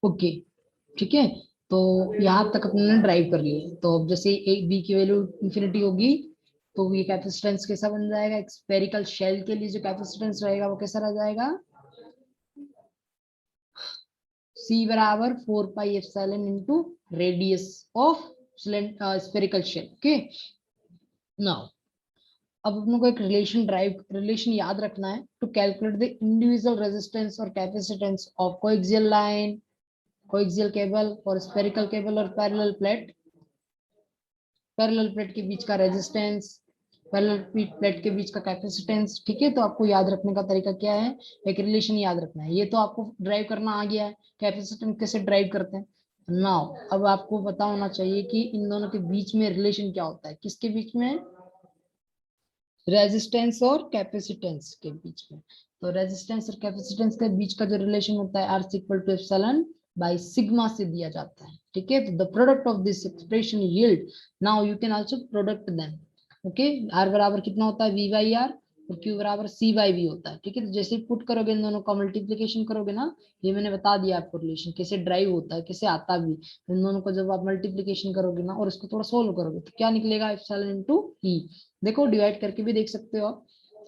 Okay, ठीक है। तो यहाँ तक अपने ड्राइव कर लिए। तो अब जैसे एक बी की वैल्यू इंफिनिटी होगी तो ये कैपेसिटेंस कैसा बन जाएगा, एक स्फेरिकल शेल के लिए जो कैपेसिटेंस रहेगा वो कैसा रह जाएगा, C बराबर 4 pi epsilon into radius of spherical shell. Okay, now अब अपने को एक रिलेशन याद रखना है to calculate the individual resistance और capacitance of coaxial line, coaxial cable और स्फेरिकल केबल और पैरेलल प्लेट के बीच का रेजिस्टेंस, पैरेलल प्लेट के बीच का कैपेसिटेंस। ठीक है, तो आपको याद रखने का तरीका क्या है, एक रिलेशन याद रखना है। ये तो आपको ड्राइव करना आ गया है, कैपेसिटेंस कैसे ड्राइव करते हैं। नाउ अब आपको पता होना चाहिए कि इन दोनों के बीच में रिलेशन क्या होता है, किसके बीच में, रेजिस्टेंस और कैपेसिटेंस के बीच में। तो रेजिस्टेंस और कैपेसिटेंस के बीच का जो रिलेशन होता है, R equal to epsilon by sigma से दिया जाता है। ठीक है, तो the product of this expression yield, now you can also product them. Okay, R बराबर कितना होता है, V बाई R, और Q बराबर C बाई V होता है। ठीक है, तो जैसे पुट करोगे इन दोनों का मल्टीप्लीकेशन करोगे ना, ये मैंने बता दिया आपको रिलेशन कैसे ड्राइव होता है, कैसे आता भी। इन दोनों को जब आप मल्टीप्लीकेशन करोगे ना और इसको थोड़ा सोल्व करोगे तो क्या निकलेगा, एप्सिलॉन इनटू E। देखो डिवाइड करके भी देख सकते हो,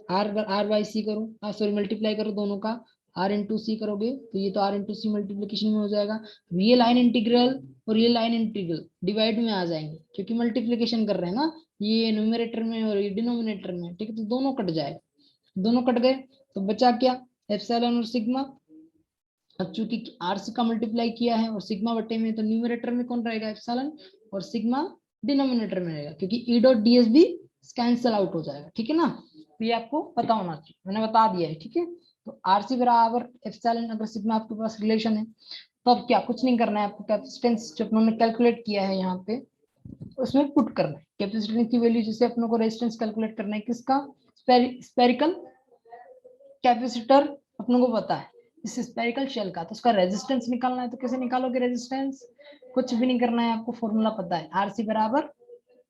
आर बाई सी करो, सॉरी मल्टीप्लाई करो दोनों का, आर इंटू सी करोगे तो ये तो आर इंटू सी मल्टीप्लीकेशन में हो जाएगा। ये लाइन इंटीग्रल और ये लाइन इंटीग्रल डिवाइड में आ जाएंगे क्योंकि मल्टीप्लीकेशन कर रहे हैं ना, ये न्यूमरेटर में और ये डिनोमिनेटर में। ठीक है, तो दोनों कट जाए, दोनों कट गए तो बचा क्या, एप्सिलॉन और सिग्मा। अब चूंकि आर सी का मल्टीप्लाई किया है और सिग्मा बटे में, तो न्यूमरेटर में कौन रहेगा, एप्सिलॉन, और सिग्मा डिनोमिनेटर में रहेगा क्योंकि ई डॉट डी एस भी कैंसिल आउट हो जाएगा। ठीक है ना, तो ये आपको पता होना चाहिए, मैंने बता दिया है। ठीक है, तो आर सी बराबर एप्सिलॉन अगर सिग्मा आपके पास रिलेशन है तो अब क्या, कुछ नहीं करना है आपको, कैपेसिटेंस जो अपनों ने कैलकुलेट किया है यहाँ पे उसमें पुट करना है कैपेसिटेंस की वैल्यू। जैसे अपनों को रेजिस्टेंस कैलकुलेट करना है किसका, स्पेरिकल कैपेसिटर अपनों को पता है इस स्पेरिकल शेल का, तो उसका रेजिस्टेंस निकालना है। तो कैसे निकालोगे रेजिस्टेंस, कुछ भी नहीं करना है, आपको फॉर्मूला पता है, आर सी बराबर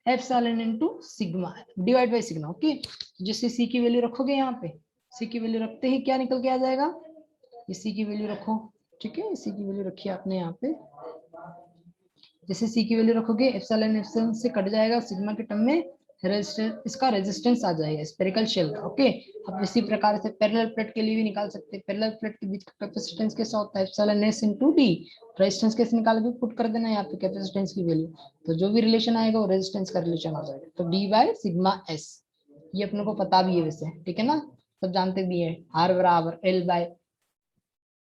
epsilon into sigma divide by sigma. Okay, जिससे सी की वैल्यू रखोगे यहाँ पे, सी की वैल्यू रखते ही क्या निकल के आ जाएगा, ये सी की वैल्यू रखो। ठीक है, सी की वैल्यू रखिए आपने यहाँ पे, जैसे सी की वैल्यू रखोगे एप्सिलॉन से कट जाएगा, सिग्मा के टर्म में रेजिस्टेंस, इसका रेजिस्टेंस आ जाएगा स्फेरिकल शेल का। ओके, अब इसी प्रकार से पैरेलल प्लेट के लिए भी निकाल सकते हैं। पैरेलल प्लेट के बीच का कैपेसिटेंस कैसा होता है, epsilon S into D. Resistance कैसे निकालोगे, पुट कर देना यहाँ पे कैपेसिटेंस की वैल्यू, तो जो भी रिलेशन आएगा वो रेजिस्टेंस का रिलेशन आ जाएगा। तो डी बाय सिग्मा एस, ये अपने को पता भी है वैसे। ठीक है ना, सब जानते भी है, आर बराबर L by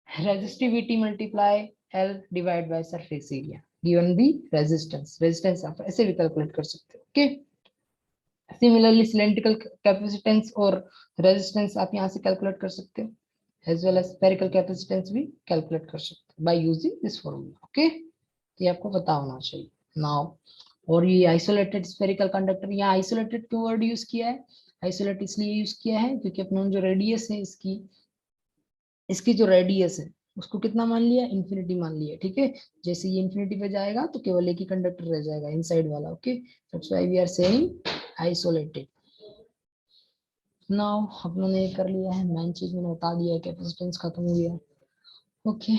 resistivity multiply L divide by surface area given the resistance आप ऐसे भी कैलकुलेट कर सकते हो। ओके, सिमिलरली सिलेंड्रिकल कैपेसिटेंस और रेजिस्टेंस आप यहाँ से कैलकुलेट कर सकते हो, as well as spherical capacitance भी कैलकुलेट कर सकते हो by using this formula. Okay, ये आपको पता होना चाहिए नाउ। और ये आइसोलेटेड स्फेरिकल कंडक्टर, यहाँ आइसोलेटेड क्यों वर्ड यूज किया है, आइसोलेट इसलिए यूज किया है क्योंकि अपने जो रेडियस है इसकी जो रेडियस है उसको कितना मान लिया, इन्फिनिटी मान लिया। ठीक है, जैसे ये इन्फिनिटी पे जाएगा तो केवल एक ही कंडक्टर रह जाएगा इनसाइड वाला। Okay, that's why we are saying isolated. Now हम लोगों ने कर लिया है, मेन चीज मैंने बता दिया है, कैपेसिटेंस खत्म हो गया। ओके,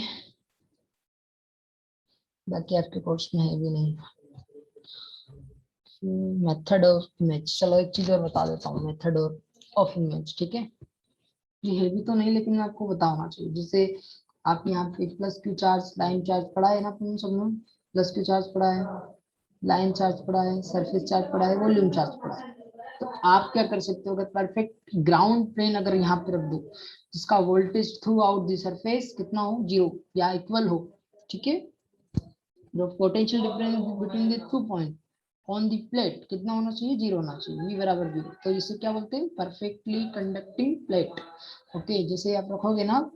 बाकी आपके कोर्स में है भी नहीं। मेथड ऑफ इमेज, चलो एक चीज और बता देता हूँ, मेथड ऑफ इमेज। ठीक है, ये हैवी तो नहीं लेकिन आपको पता होना चाहिए। जैसे आप यहाँ पे plus Q charge, line charge पढ़ा है ना अपन सब लोग, प्लस क्यू चार्ज पढ़ा है, लाइन चार्ज पढ़ा है, सरफेस चार्ज पढ़ा है, वॉल्यूम चार्ज पढ़ा है। तो आप क्या कर सकते हो, अगर परफेक्ट ग्राउंड प्लेन अगर यहाँ पे रख दो जिसका voltage through out the surface कितना हो, 0 या इक्वल हो। ठीक है, the potential difference between the two point on the plate कितना होना चाहिए, 0 होना चाहिए, v बराबर 0। तो इसे क्या बोलते हैं, परफेक्टली कंडक्टिंग प्लेट। ओके, जैसे आप रखोगे ना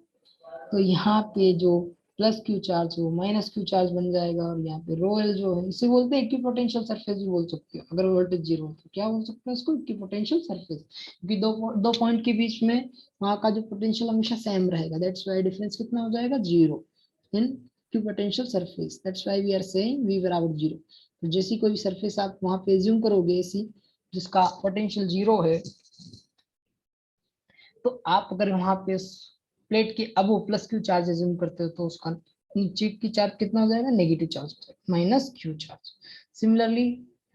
तो यहाँ पे जो प्लस क्यू चार्ज है वो माइनस क्यू चार्ज बन जाएगा, और यहाँ पे रो एल जो है इसे बोलते हैं इक्विपोटेंशियल सरफेस भी बोल सकते हो। अगर वोल्टेज 0 हो तो क्या बोल सकते हैं इसको, इक्विपोटेंशियल सरफेस, क्योंकि दो पॉइंट के बीच में वहाँ का जो पोटेंशियल हमेशा सेम रहेगा। दैट्स व्हाई डिफरेंस कितना हो जाएगा, 0 in equipotential surface. That's why we are saying v बराबर 0। तो जैसी कोई सरफेस आप वहाँ पे एज्यूम करोगे ऐसी, जिसका पोटेंशियल 0 है, तो आप अगर वहां पे प्लेट के अब वो प्लस क्यू चार्ज एज्यूम करते हो तो उसका नीचे की चार्ज कितना हो जाएगा, negative charge minus Q charge. Similarly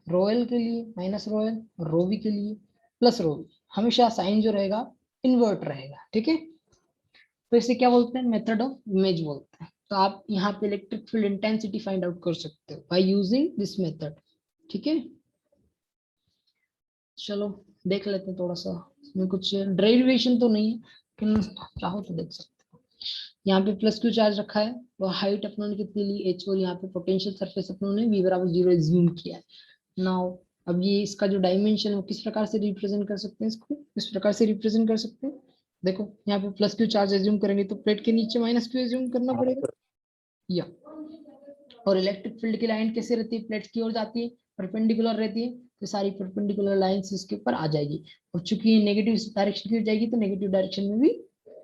रोएल के लिए माइनस रोएल, रोवी के लिए प्लस रोवी, हमेशा साइन जो रहेगा इन्वर्ट रहेगा, ठीक है। तो इसे क्या बोलते हैं, मेथड ऑफ इमेज बोलते हैं। तो आप यहाँ पे electric field intensity find out कर सकते हो बाय यूजिंग दिस मेथड, ठीक है। चलो देख लेते हैं थोड़ा सा, इसमें कुछ डेरिवेशन तो नहीं है, लेकिन चाहो तो देख सकते हो। यहाँ पे प्लस क्यू चार्ज रखा है, वो हाइट अपनों ने कितनी ली एच, और यहाँ पे पोटेंशियल सरफेस अपनों ने v बराबर 0 एज्यूम किया है। नाउ अब ये इसका जो डायमेंशन है वो किस प्रकार से रिप्रेजेंट कर सकते हैं, इसको इस प्रकार से रिप्रेजेंट कर सकते हैं। देखो यहाँ पे प्लस क्यू चार्ज एज्यूम करेंगे तो प्लेट के नीचे माइनस क्यू एज्यूम करना पड़ेगा, या और इलेक्ट्रिक फील्ड की लाइन कैसे रहती है, प्लेट की ओर जाती है, परपेंडिकुलर रहती है, तो सारी परपेंडिकुलर लाइंस इसके ऊपर आ जाएगी, और चूंकि नेगेटिव डायरेक्शन की जाएगी तो नेगेटिव डायरेक्शन में भी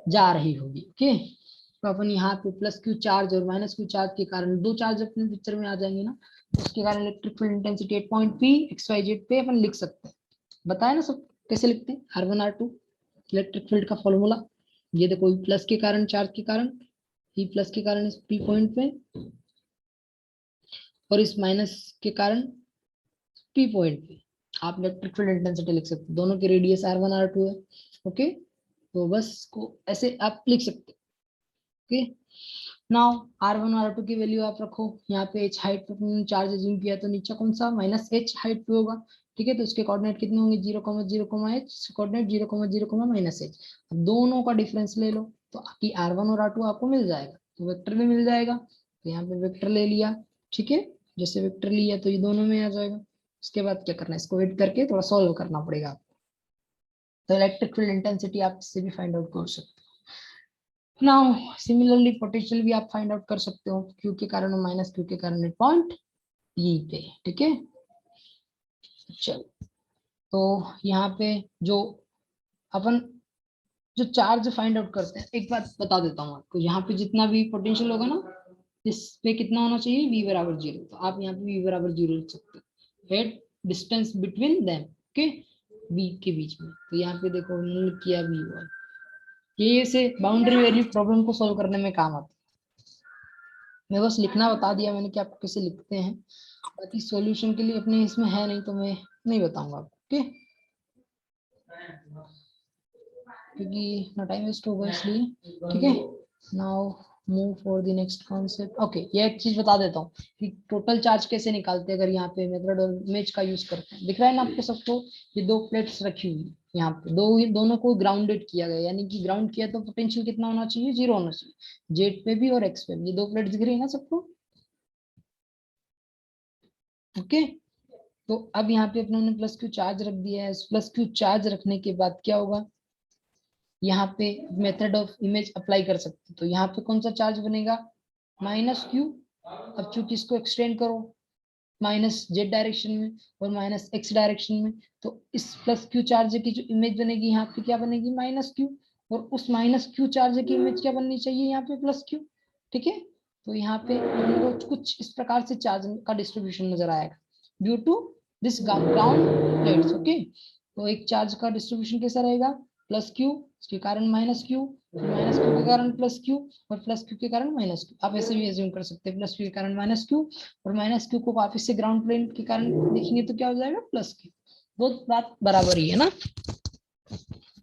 जा रही होगी, ओके। तो अपन यहाँ पे प्लस क्यू चार्ज और माइनस क्यू चार्ज के कारण दो चार्ज अपने पिक्चर में आ जाएंगे ना, उसके कारण electric field intensity 8 point P X Y Z पे अपन लिख सकते हैं। बताया ना सब कैसे लिखते हैं, R1 R2 इलेक्ट्रिक फील्ड का फॉर्मूला, ये देखो प्लस के कारण चार्ज के कारण, ई प्लस के कारण इस पी पॉइंट पे, और इस माइनस के कारण पी पॉइंट पे आप इलेक्ट्रिक फील्ड इंटेंसिटी लिख सकते हैं। दोनों की रेडियस R1 R2 है, ओके। तो बस को ऐसे आप लिख सकते हैं, ओके। नाउ R1 और R2 की वैल्यू आप रखो, यहाँ पे h हाइट पे चार्ज एज्यूम किया तो नीचे कौन सा माइनस h हाइट पे होगा, ठीक है। तो उसके कोऑर्डिनेट कितने होंगे 0,0,h, कोऑर्डिनेट 0,0, माइनस h। अब दोनों का डिफरेंस ले लो तो आपकी R1 और R2 आपको मिल जाएगा, तो वेक्टर भी मिल जाएगा, तो यहाँ पे वेक्टर ले लिया, ठीक है। जैसे वेक्टर लिया तो ये दोनों में आ जाएगा। उसके बाद क्या करना है, इसको वेट करके थोड़ा सॉल्व करना पड़ेगा आपको। तो इलेक्ट्रिक फील्ड इंटेंसिटी आप इससे भी फाइंड आउट कर सकते हो। नाउ सिमिलरली पोटेंशियल भी आप फाइंड आउट कर सकते हो, क्यू के कारण माइनस क्यू के कारण पॉइंट ई पे, ठीक है। चलो तो यहाँ पे जो अपन जो चार्ज फाइंड आउट करते हैं, एक बात बता देता हूँ आपको, यहाँ पे जितना भी पोटेंशियल होगा ना, इस पे कितना होना चाहिए v बराबर 0, तो आप यहाँ पे v बराबर 0 लिख सकते हो, at distance between them, okay, v के बीच में। तो यहाँ पे देखो हमने किया v1, ये से बाउंड्री वैल्यू प्रॉब्लम को सॉल्व करने में काम आता है। मैं बस लिखना बता दिया मैंने कि आप कैसे लिखते हैं, बाकी सॉल्यूशन के लिए अपने इसमें है नहीं तो मैं नहीं बताऊंगा आपको, ओके, क्योंकि ना टाइम वेस्ट होगा इसलिए, ठीक है। Now move for the next concept, okay. ये एक चीज बता देता हूँ कि टोटल चार्ज कैसे निकालते हैं अगर यहाँ पे मेथड और इमेज का यूज करते हैं। दिख रहा है ना आपको सबको, ये दो प्लेट्स रखी हुई है यहाँ पे, दोनों को ग्राउंडेड किया गया, यानी कि ग्राउंड किया तो पोटेंशियल कितना होना चाहिए, 0 होना चाहिए, जेड पे भी और एक्स पे भी। ये दो प्लेट्स दिख रही है ना सबको, ओके। तो अब यहाँ पे अपने प्लस क्यू चार्ज रख दिया है, प्लस क्यू चार्ज रखने के बाद क्या होगा, यहाँ पे मेथड ऑफ इमेज अप्लाई कर सकते हैं। तो यहाँ पे कौन सा चार्ज बनेगा, माइनस क्यू। अब चूंकि इसको एक्सटेंड करो माइनस जेड डायरेक्शन में और माइनस एक्स डायरेक्शन में, तो इस प्लस क्यू चार्ज की जो इमेज बनेगी यहाँ पे क्या बनेगी, माइनस क्यू, और उस माइनस क्यू चार्ज की इमेज क्या बननी चाहिए यहाँ पे, प्लस क्यू, ठीक है। तो यहाँ पे हमको कुछ इस प्रकार से चार्ज का डिस्ट्रीब्यूशन नजर आएगा due to this ground plates, okay. तो एक चार्ज का डिस्ट्रीब्यूशन कैसा रहेगा, प्लस क्यू, इसके कारण माइनस क्यू, फिर माइनस क्यू के कारण प्लस क्यू, और प्लस क्यू के कारण माइनस क्यू। आप ऐसे भी एज्यूम कर सकते हैं, प्लस क्यू के कारण माइनस क्यू, और माइनस क्यू को वापस से ग्राउंड प्लेन के कारण देखेंगे तो क्या हो जाएगा, प्लस क्यू। दो बात बराबर ही है ना।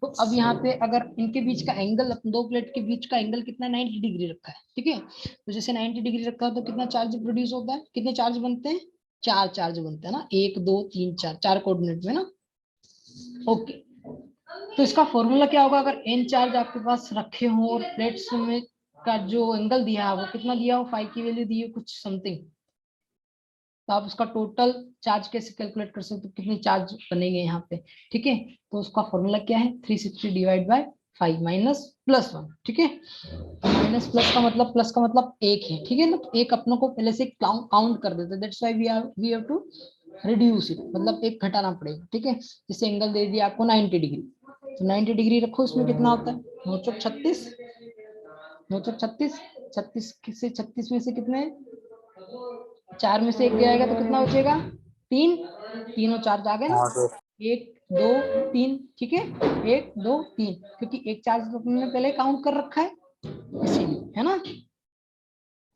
तो अब यहाँ पे अगर इनके बीच का एंगल, दो प्लेट के बीच का एंगल कितना, 90 डिग्री रखा है, ठीक है। तो जैसे 90 डिग्री रखा है तो कितना चार्ज प्रोड्यूस होता है, कितने चार्ज बनते हैं, चार चार्ज बनते हैं ना, 1 2 3 4, चार कोऑर्डिनेट में ना, ओके। तो इसका फॉर्मूला क्या होगा, अगर n चार्ज आपके पास रखे हो और प्लेट्स में का जो एंगल दिया है वो कितना दिया हो, 5 की वैल्यू दी है कुछ समथिंग, तो आप उसका टोटल चार्ज कैसे कैलकुलेट कर सकते हो, कितने चार्ज बनेंगे यहाँ पे, ठीक है। तो उसका फॉर्मूला क्या है, 360 डिवाइड बाय 5 माइनस प्लस 1, ठीक है। माइनस प्लस का मतलब एक है, ठीक है ना। तो एक अपनों को पहले से काउंट कर देते, that's why we have to reduce it, मतलब एक घटाना पड़ेगा, ठीक है। जैसे एंगल दे दिया आपको 90 डिग्री, तो 90 डिग्री रखो, इसमें कितना होता है 9 चौक 36, 9 चौक 36, 36 से 36 में से कितने, चार में से एक गया तो कितना बचेगा, तीन, तीनों चार्ज आ गए ना, हाँ सर। 1 2 3, ठीक है, 1 2 3, क्योंकि एक चार्ज तो अपने पहले काउंट कर रखा है इसीलिए, है ना।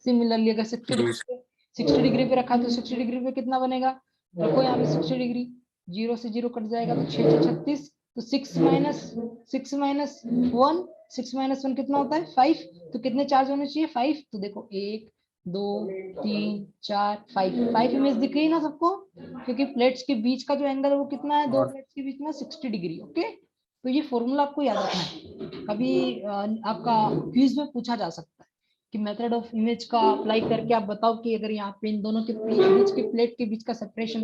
सिमिलरली अगर 60 डिग्री पे रखा तो 60 डिग्री पे कितना बनेगा, रखो यहाँ पे 60 डिग्री, 0 से 0 कट जाएगा तो 6 6 36, तो 6 माइनस 1, 6 माइनस 1 कितना होता है 5, तो कितने चार्ज होने चाहिए 5, तो देखो 1 2 3 4 5 इमेज दिख रही है ना सबको, क्योंकि प्लेट्स के बीच का जो एंगल है वो कितना है, दो प्लेट्स के बीच में 60 डिग्री। ओके, तो ये फॉर्मूला आपको याद रखना है, कभी आपका क्विज में पूछा जा सकता है कि मेथड ऑफ इमेज का अप्लाई करके आप बताओ कि अगर यहाँ पे इन दोनों के बीच के प्लेट के बीच का सेपरेशन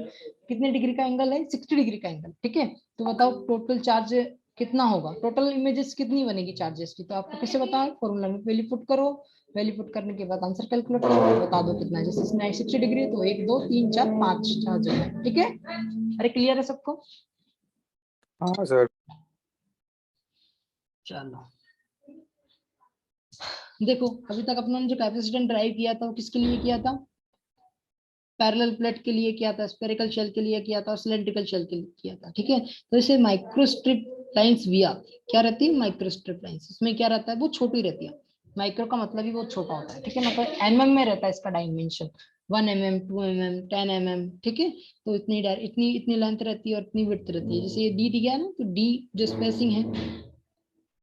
कितने डिग्री का एंगल है, 60 डिग्री का एंगल, ठीक है, तो बताओ टोटल चार्ज कितना होगा, टोटल इमेजेस कितनी बनेगी चार्जेस की, तो आपको कैसे बताओ, फॉर्मूला में वैल्यू पुट करो, वैल्यू पुट करने के बाद आंसर कैलकुलेट करो और बता दो कितना है, जैसे इसमें 60 डिग्री तो 1 2 3 4 5 चार्ज है, ठीक है। अरे क्लियर है सबको? हाँ सर। चलो देखो, अभी तक अपनों ने जो कैपेसिटेंस ड्राइव किया था वो किसके लिए किया था, पैरेलल प्लेट के लिए किया था, स्फेरिकल शेल के लिए किया था और सिलेंड्रिकल शेल के लिए किया था, ठीक है। तो इसे माइक्रोस्ट्रिप लाइंस भी आती है, क्या रहती है माइक्रोस्ट्रिप लाइंस, इसमें क्या रहता है वो छोटी रहती है, माइक्रो का मतलब ही बहुत छोटा होता है, ठीक है, मतलब एमएम में रहता है इसका डायमेंशन, 1 mm 2 mm 10 mm, ठीक है, तो इतनी इतनी इतनी लेंथ रहती है और इतनी विड्थ रहती है, जैसे ये डी दिया है ना, तो डी जो स्पेसिंग है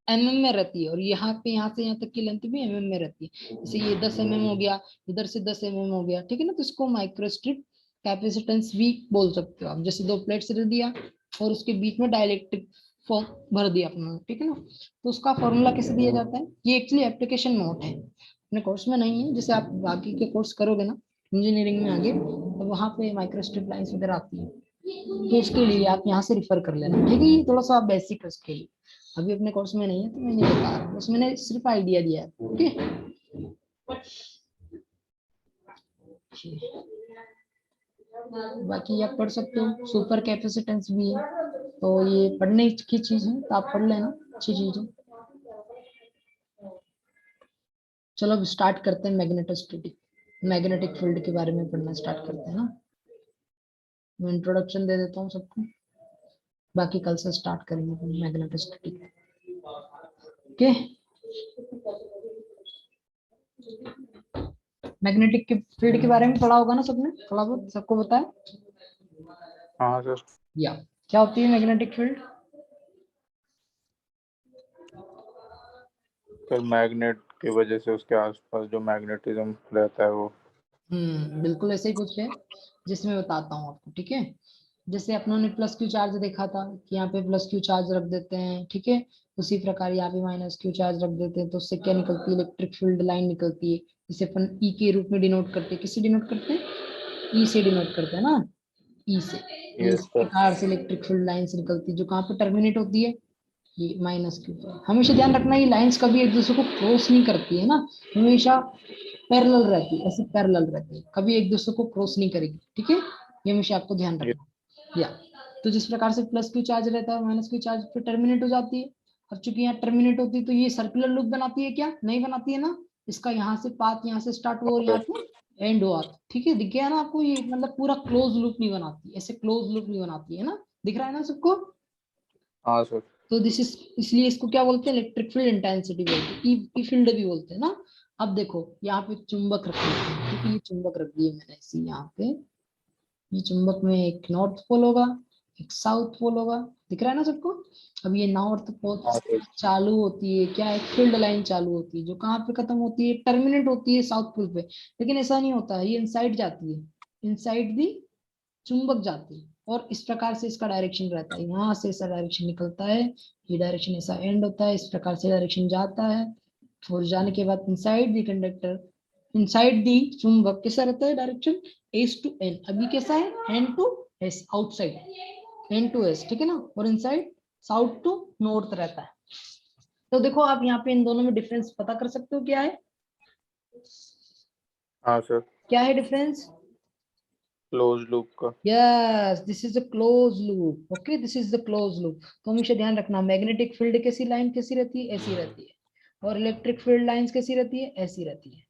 एमएम में रहती है, और यहाँ पे यहाँ से यहाँ तक की लेंथ भी एमएम में रहती है, जैसे ये 10 mm हो गया, इधर से 10 mm हो गया, ठीक है ना, तो इसको माइक्रोस्ट्रिप कैपेसिटेंस भी बोल सकते हो आप, जैसे दो प्लेट्स रख दिया और उसके बीच में डाइलेक्ट्रिक फॉर्म भर दिया अपना, ठीक है ना, तो उसका फॉर्मूला कैसे दिया जाता है, ये एक्चुअली एप्लीकेशन नोट है, अपने कोर्स में नहीं है, जैसे आप बाकी के कोर्स करोगे ना इंजीनियरिंग में आगे, तो वहाँ पे माइक्रोस्ट्रिप लाइन्स वगैरह आती है, तो उसके लिए आप यहाँ से रिफर कर लेना, ठीक है, ये थोड़ा सा बेसिक है उसके लिए, अभी अपने कोर्स में नहीं है तो मैं नहीं बता रहा, बस मैंने सिर्फ आइडिया दिया है, ओके। बाकी आप पढ़ सकते हो, सुपर कैपेसिटेंस भी है, तो ये पढ़ने की चीज है, तो आप पढ़ लेना, अच्छी चीज है। चलो अब स्टार्ट करते हैं मैग्नेटोस्टैटिक, मैग्नेटिक फील्ड के बारे में पढ़ना स्टार्ट करते हैं ना, मैं इंट्रोडक्शन दे देता हूँ सबको, बाकी कल से स्टार्ट करेंगे मैग्नेटोस्टैटिक, ओके। मैग्नेटिक के फील्ड के बारे में पढ़ा होगा ना सबने, थोड़ा बहुत सबको बताया? हाँ सर। या क्या होती है मैग्नेटिक फील्ड? फिर मैग्नेट की वजह से उसके आसपास जो मैग्नेटिज्म रहता है वो। बिल्कुल ऐसे ही कुछ है, जिसमें बताता हूँ आपको, ठीक है। जैसे अपनों ने प्लस क्यू चार्ज देखा था कि यहाँ पे प्लस क्यू चार्ज रख देते हैं, ठीक है, उसी प्रकार यहाँ पे माइनस क्यू चार्ज रख देते हैं, तो उससे क्या निकलती है, इलेक्ट्रिक फील्ड लाइन निकलती है, जिसे अपन ई के रूप में डिनोट करते हैं, किससे डिनोट करते हैं, ई से डिनोट करते हैं ना, ई से, ये यस इस सर। प्रकार से इलेक्ट्रिक फील्ड लाइन से निकलती है, जो कहाँ पे टर्मिनेट होती है, ये माइनस क्यू पर। हमेशा ध्यान रखना ये लाइंस कभी एक दूसरे को क्रॉस नहीं करती है ना, हमेशा पैरेलल रहती है, ऐसे पैरेलल रहती है, कभी एक दूसरे को क्रॉस नहीं करेगी, ठीक है, ये हमेशा आपको ध्यान रखना। या तो जिस प्रकार से प्लस क्यू चार्ज रहता है माइनस क्यू चार्ज पे टर्मिनेट हो जाती है, और चूंकि यहाँ टर्मिनेट होती है तो ये सर्कुलर लूप बनाती है, क्या नहीं बनाती है ना, इसका यहाँ से पाथ यहाँ से स्टार्ट हुआ और यहाँ पे एंड हुआ, ठीक है, दिख गया ना आपको, ये मतलब पूरा क्लोज लूप नहीं बनाती, ऐसे क्लोज लूप नहीं बनाती है ना, दिख रहा है ना सबको। हाँ सर। तो दिस इज, इसलिए इसको क्या बोलते हैं, इलेक्ट्रिक फील्ड इंटेंसिटी बोलते हैं, ई फील्ड भी बोलते हैं ना। अब देखो यहाँ पे चुंबक रख दिया है, क्योंकि ये चुंबक रख दिए मैंने इसी यहाँ पे, ये चुंबक में एक नॉर्थ पोल होगा, एक साउथ पोल होगा, दिख रहा है ना सबको। अब ये नॉर्थ पोल हाँ सर। चालू होती है क्या, एक फील्ड लाइन चालू होती है जो कहाँ पे खत्म होती है, टर्मिनेट होती है साउथ पोल पे, लेकिन ऐसा नहीं होता है, ये इनसाइड जाती है, इनसाइड दी चुंबक जाती है, और इस प्रकार से इसका डायरेक्शन रहता है, यहाँ से ऐसा डायरेक्शन निकलता है, ये डायरेक्शन ऐसा एंड होता है, इस प्रकार से डायरेक्शन जाता है, और जाने के बाद inside the conductor, inside the चुंबक कैसा रहता है डायरेक्शन, एस टू एन, अभी कैसा है N two S, outside N two S, ठीक है ना, और इनसाइड साउथ टू नॉर्थ रहता है। तो देखो आप यहाँ पे इन दोनों में डिफरेंस पता कर सकते हो, क्या है, हाँ सर। क्या है डिफरेंस, क्लोज लूप का। yes this is a closed loop, okay this is the closed loop। तो हमेशा ध्यान रखना मैग्नेटिक फील्ड कैसी लाइन कैसी रहती है, ऐसी रहती है, और इलेक्ट्रिक फील्ड लाइंस कैसी रहती है, ऐसी रहती है।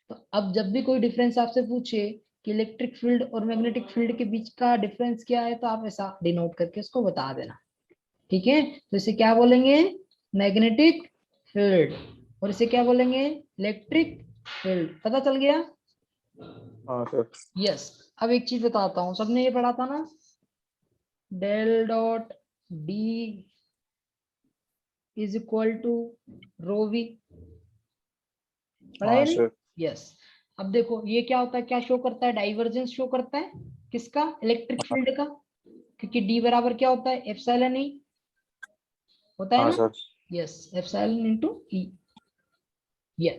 तो अब जब भी कोई डिफरेंस आपसे पूछे कि इलेक्ट्रिक फील्ड और मैग्नेटिक फील्ड के बीच का डिफरेंस क्या है, तो आप ऐसा डिनोट करके उसको बता देना, ठीक है। तो इसे क्या बोलेंगे, मैग्नेटिक फील्ड, और इसे क्या बोलेंगे, इलेक्ट्रिक फील्ड। पता चल गया? हाँ सर। यस। अब एक चीज बताता हूँ, सबने ये पढ़ा था ना, del dot D is equal to rho V, पढ़ा हाँ है नहीं? सर। यस। अब देखो ये क्या होता है, क्या शो करता है, डाइवर्जेंस शो करता है, किसका, इलेक्ट्रिक फील्ड का, क्योंकि डी बराबर क्या होता है, एप्सिलॉन ई होता है हाँ ना। सर। यस, एप्सिलॉन इनटू ई। ये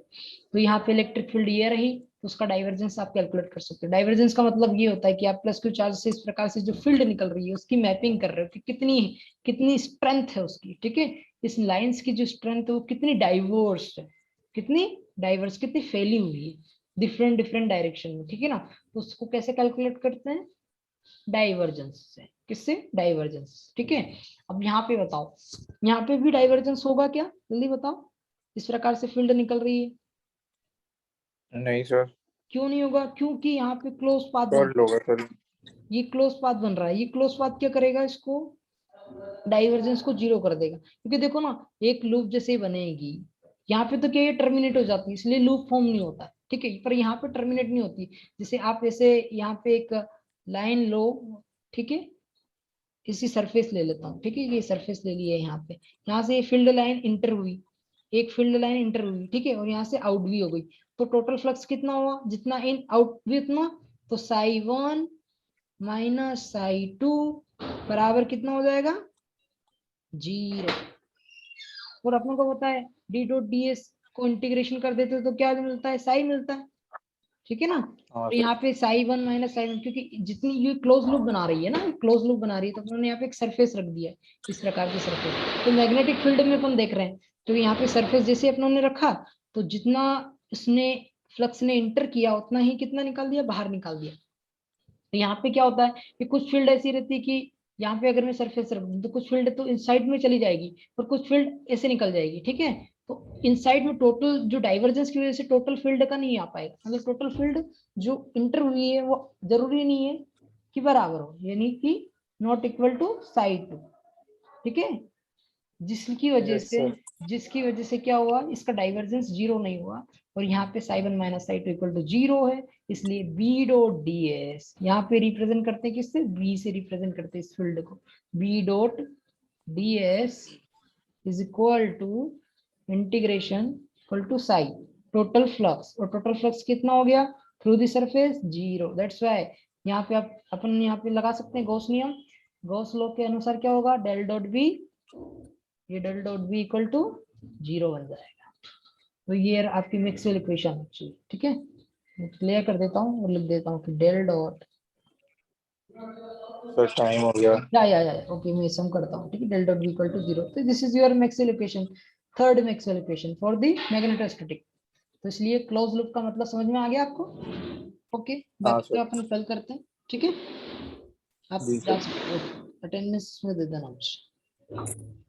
तो यहाँ पे इलेक्ट्रिक फील्ड ये रही, तो उसका डाइवर्जेंस आप कैलकुलेट कर सकते हो। डाइवर्जेंस का मतलब ये होता है कि आप प्लस क्यू चार्ज से इस प्रकार से जो फील्ड निकल रही है उसकी मैपिंग कर रहे हो कि कितनी कितनी स्ट्रेंथ है उसकी, ठीक है। इस लाइंस की जो स्ट्रेंथ है वो कितनी डाइवर्स है, कितनी डाइवर्स, कितनी फैली हुई है डिफरेंट डिफरेंट डायरेक्शन में, ठीक है ना। तो उसको कैसे कैलकुलेट करते हैं, डाइवर्जेंस से। किससे, डाइवर्जेंस, ठीक है। अब यहाँ पे बताओ, यहाँ पे भी डाइवर्जेंस होगा क्या, जल्दी बताओ। इस प्रकार से फील्ड निकल रही है, नहीं सर। क्यों नहीं होगा, क्योंकि यहाँ पे क्लोज पाथ बन, शॉर्ट होगा सर। ये क्लोज पाथ बन रहा है, ये क्लोज पाथ क्या करेगा, इसको डाइवर्जेंस को जीरो कर देगा। क्योंकि देखो ना, एक लूप जैसे बनेगी, यहाँ पे तो क्या ये टर्मिनेट हो जाती है, इसलिए लूप फॉर्म नहीं होता, ठीक है। पर यहाँ पे टर्मिनेट नहीं होती, जैसे आप ऐसे यहाँ पे एक लाइन लो, ठीक है, इसी सरफेस ले लेता हूँ, ठीक है, ये सरफेस ले लिया यहाँ पे, यहाँ से ये फील्ड लाइन इंटर हुई, एक फील्ड लाइन इंटर हुई, ठीक है, और यहाँ से आउट भी हो गई, तो टोटल फ्लक्स कितना हुआ, जितना इन आउट भी उतना, तो Sai one minus psi to बराबर कितना हो जाएगा, जीरो। और अपन को पता है डी डॉट डी एस को इंटीग्रेशन कर देते तो क्या मिलता है, साई मिलता है, ठीक है ना। हाँ तो सर। यहाँ पे psi one minus psi one, क्योंकि जितनी ये क्लोज लूप बना रही है ना, क्लोज लूप बना रही है, तो उन्होंने यहाँ पे एक सरफेस रख दिया है, इस प्रकार की सरफेस। तो मैग्नेटिक फील्ड में अपन देख रहे हैं, तो यहाँ पे सरफेस जैसे अपनों ने रखा, तो जितना उसने फ्लक्स ने इंटर किया उतना ही कितना निकाल दिया, बाहर निकाल दिया। तो यहाँ पे क्या होता है कि कुछ फील्ड ऐसी रहती है कि यहाँ पे अगर मैं सरफेस रख दूं तो कुछ फील्ड तो इनसाइड में चली जाएगी, और कुछ फील्ड ऐसे निकल जाएगी, ठीक है। तो इनसाइड में टोटल जो डाइवर्जेंस की वजह से टोटल फील्ड का नहीं आ पाएगा, मतलब टोटल फील्ड जो इंटर हुई है वो जरूरी नहीं है कि बराबर हो, यानी कि not equal to side two, ठीक है। जिसकी वजह यस से, सर। जिसकी वजह से क्या हुआ, इसका डाइवर्जेंस जीरो नहीं हुआ, और यहाँ पे psi one minus psi two equal to zero है, इसलिए बी डॉट डी एस यहाँ पे रिप्रेजेंट करते हैं किससे, बी से रिप्रेजेंट करते हैं इस फील्ड को, B dot D S is equal to integration equal to psi total flux, और टोटल फ्लक्स कितना हो गया through the surface, zero. That's why यहाँ पे आप अपन यहाँ पे लगा सकते हैं गॉस नियम, गॉस लॉ के अनुसार क्या होगा, डेल डॉट बी, ये del dot B equal to zero बन जाएगा। तो ये आपकी मैक्सवेल इक्वेशन है, ठीक है। मैं क्लियर कर देता हूँ और लिख देता हूँ कि डेल डॉट, सर टाइम हो गया। या ओके, मैं सम करता हूँ, ठीक है, del dot B equal to zero. तो this is your Maxwell equation, third Maxwell equation for the magnetostatic. तो इसलिए क्लोज लूप का मतलब समझ में आ गया आपको, ओके। हाँ बाकी सर। तो अपन कल करते हैं, ठीक है। आप जी जा सर। सकते हो, अटेंडेंस में दे देना मुझे।